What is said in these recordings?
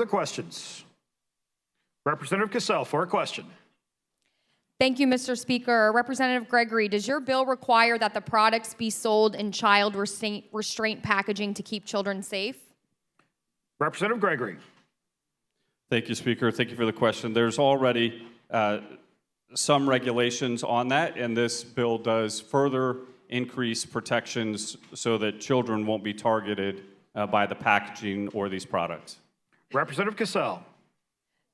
Other questions? Representative Cassell for a question. Thank you, Mr. Speaker. Representative Gregory, does your bill require that the products be sold in child restraint packaging to keep children safe? Representative Gregory. Thank you, Speaker. Thank you for the question. There's already some regulations on that, and this bill does further increase protections so that children won't be targeted by the packaging or these products. Representative Cassell.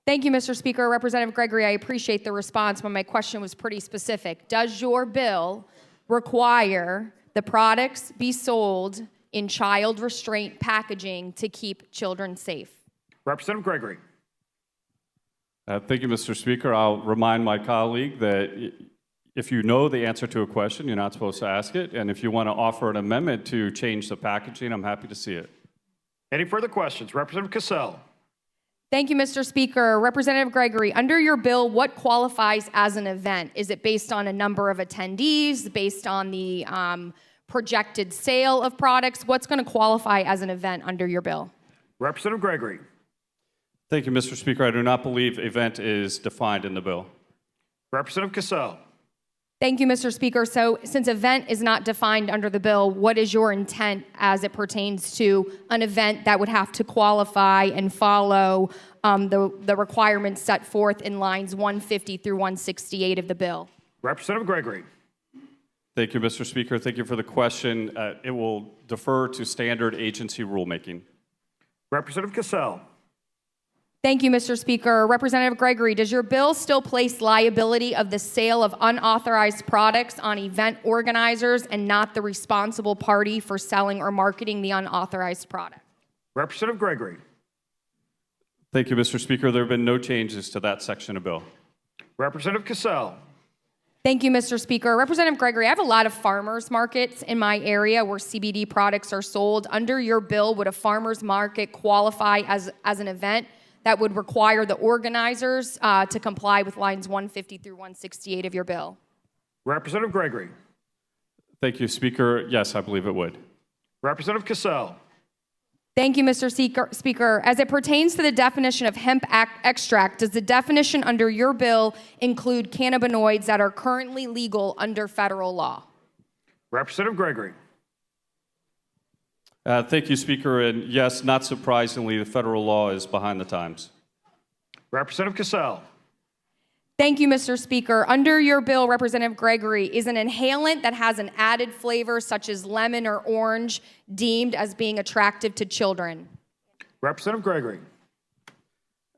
Thank you, Mr. Speaker. Representative Gregory, I appreciate the response, but my question was pretty specific. Does your bill require the products be sold in child restraint packaging to keep children safe? Representative Gregory. Thank you, Mr. Speaker. I'll remind my colleague that if you know the answer to a question, you're not supposed to ask it, and if you want to offer an amendment to change the packaging, I'm happy to see it. Any further questions? Representative Cassell. Thank you, Mr. Speaker. Representative Gregory, under your bill, what qualifies as an event? Is it based on a number of attendees, based on the projected sale of products? What's going to qualify as an event under your bill? Representative Gregory. Thank you, Mr. Speaker. I do not believe event is defined in the bill. Representative Cassell. Thank you, Mr. Speaker. So since event is not defined under the bill, what is your intent as it pertains to an event that would have to qualify and follow the requirements set forth in lines 150 through 168 of the bill? Representative Gregory. Thank you, Mr. Speaker. Thank you for the question. It will defer to standard agency rulemaking. Representative Cassell. Thank you, Mr. Speaker. Representative Gregory, does your bill still place liability of the sale of unauthorized products on event organizers and not the responsible party for selling or marketing the unauthorized product? Representative Gregory. Thank you, Mr. Speaker. There have been no changes to that section of bill. Representative Cassell. Thank you, Mr. Speaker. Representative Gregory, I have a lot of farmers markets in my area where CBD products are sold. Under your bill, would a farmers market qualify as an event that would require the organizers to comply with lines 150 through 168 of your bill? Representative Gregory. Thank you, Speaker. Yes, I believe it would. Representative Cassell. Thank you, Mr. Speaker. As it pertains to the definition of hemp extract, does the definition under your bill include cannabinoids that are currently legal under federal law? Representative Gregory. Thank you, Speaker. And yes, not surprisingly, the federal law is behind the times. Representative Cassell. Thank you, Mr. Speaker. Under your bill, Representative Gregory, is an inhalant that has an added flavor such as lemon or orange deemed as being attractive to children? Representative Gregory.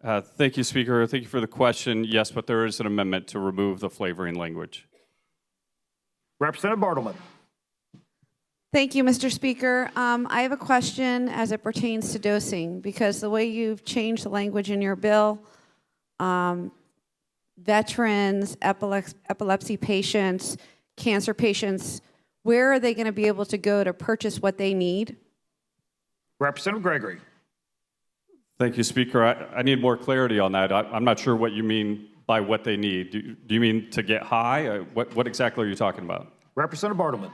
Thank you, Speaker. Thank you for the question. Yes, but there is an amendment to remove the flavoring language. Representative Bartleman. Thank you, Mr. Speaker. I have a question as it pertains to dosing, because the way you've changed the language in your bill, veterans, epilepsy patients, cancer patients, where are they going to be able to go to purchase what they need? Representative Gregory. Thank you, Speaker. I need more clarity on that. I'm not sure what you mean by what they need. Do you mean to get high? What exactly are you talking about? Representative Bartleman.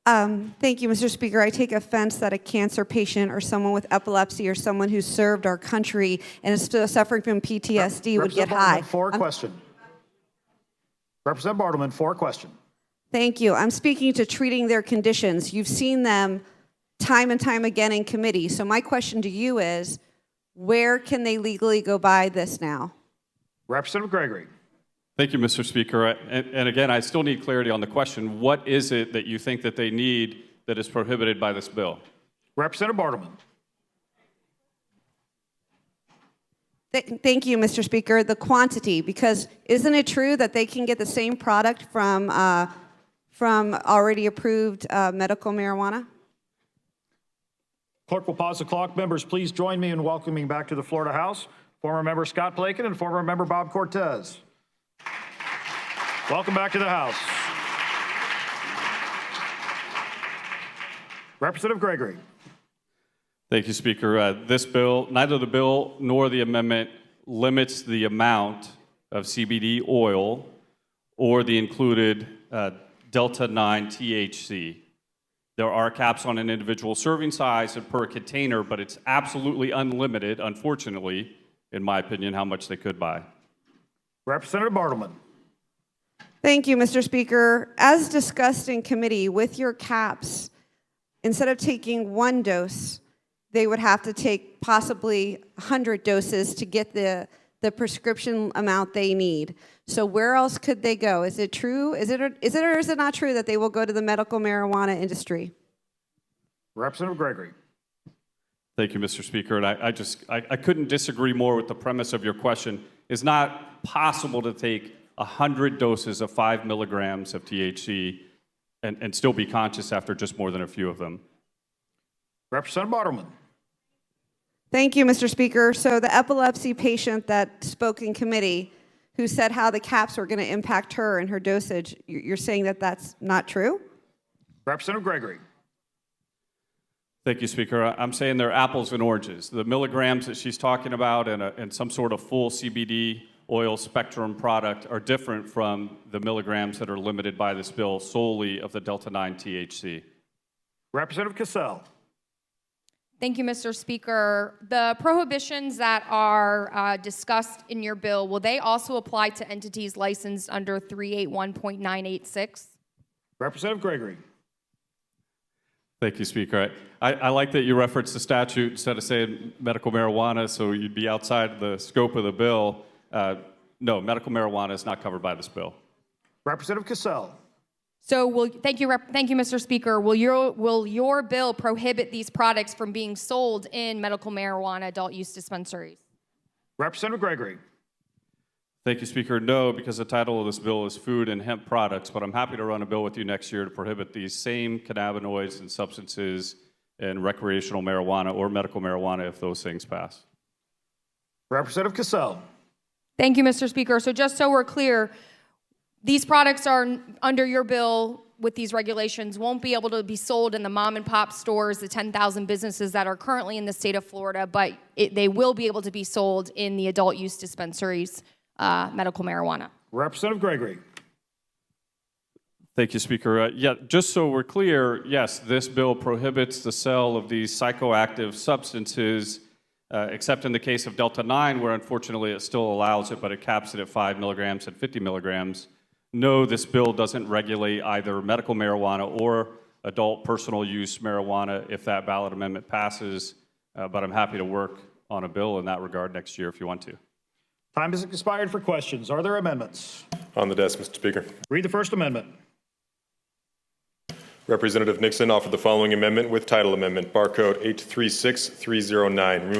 Thank you, Mr. Speaker. I take offense that a cancer patient or someone with epilepsy or someone who served our country and is still suffering from PTSD would get high. For a question. Representative Bartleman, for a question. Thank you. I'm speaking to treating their conditions. You've seen them time and time again in committee. So my question to you is, where can they legally go buy this now? Representative Gregory. Thank you, Mr. Speaker. And again, I still need clarity on the question. What is it that you think that they need that is prohibited by this bill? Representative Bartleman. Thank you, Mr. Speaker. The quantity, because isn't it true that they can get the same product from already approved medical marijuana? Clerk will pause the clock. Members, please join me in welcoming back to the Florida House former member Scott Plaken and former member Bob Cortez. Welcome back to the House. Representative Gregory. Thank you, Speaker. This bill, neither the bill nor the amendment limits the amount of CBD oil or the included Delta-9 THC. There are caps on an individual serving size and per container, but it's absolutely unlimited, unfortunately, in my opinion, how much they could buy. Representative Bartleman. Thank you, Mr. Speaker. As discussed in committee, with your caps, instead of taking 1 dose, they would have to take possibly 100 doses to get the prescription amount they need. So where else could they go? Is it true? Is it or is it not true that they will go to the medical marijuana industry? Representative Gregory. Thank you, Mr. Speaker. And I couldn't disagree more with the premise of your question. It's not possible to take 100 doses of 5 milligrams of THC and still be conscious after just more than a few of them. Representative Bartleman. Thank you, Mr. Speaker. So the epilepsy patient that spoke in committee who said how the caps were going to impact her and her dosage, you're saying that that's not true? Representative Gregory. Thank you, Speaker. I'm saying they're apples and oranges. The milligrams that she's talking about and some sort of full CBD oil spectrum product are different from the milligrams that are limited by this bill solely of the Delta-9 THC. Representative Cassell. Thank you, Mr. Speaker. The prohibitions that are discussed in your bill, will they also apply to entities licensed under 381.986? Representative Gregory. Thank you, Speaker. I like that you referenced the statute instead of saying medical marijuana, so you'd be outside the scope of the bill. No, medical marijuana is not covered by this bill. Representative Cassell. So thank you, Mr. Speaker. Will your bill prohibit these products from being sold in medical marijuana adult use dispensaries? Representative Gregory. Thank you, Speaker. No, because the title of this bill is Food and Hemp Products, but I'm happy to run a bill with you next year to prohibit these same cannabinoids and substances in recreational marijuana or medical marijuana if those things pass. Representative Cassell. Thank you, Mr. Speaker. So just so we're clear, these products are under your bill with these regulations won't be able to be sold in the mom and pop stores, the 10,000 businesses that are currently in the state of Florida, but they will be able to be sold in the adult use dispensaries, medical marijuana. Representative Gregory. Thank you, Speaker. Just so we're clear, yes, this bill prohibits the sale of these psychoactive substances, except in the case of Delta-9, where unfortunately it still allows it, but it caps it at 5 milligrams and 50 milligrams. No, this bill doesn't regulate either medical marijuana or adult personal use marijuana if that ballot amendment passes, but I'm happy to work on a bill in that regard next year if you want to. Time has expired for questions. Are there amendments? On the desk, Mr. Speaker. Read the first amendment. Representative Nixon offered the following amendment with title amendment, barcode 836309.